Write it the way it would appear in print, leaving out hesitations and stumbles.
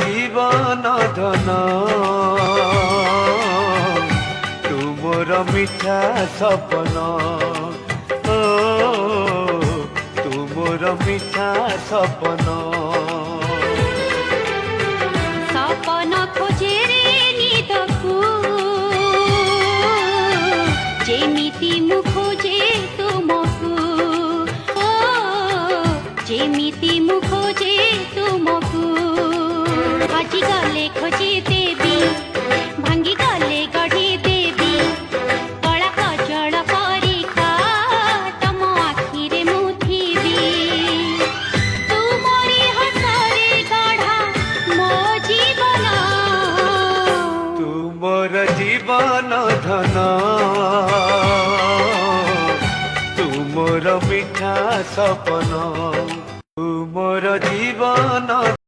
জীবন ধন তুমর মিঠা সপন ও তুমর মিঠা সপন সপন খোঁজে রে নিদকু যেমিতি মু খোঁজে তুমকু ও যেমিতি মু খোঁজে তুমকু আজি গলে খোঁজি দেবী ভাঙ্গি গলে গঢ়ি দেবী কଳା କଜଳ ପରିକା ତମ ଆଖିରେ ମୁଁ ଥିବି ତୁମରି ହସରେ ଗଢ଼ା ମୋ ଜୀବନ ତୁମର ଜୀବନ ଧନ ତୁମର ମିଠା ସପନ ତୁମର ଜୀବନ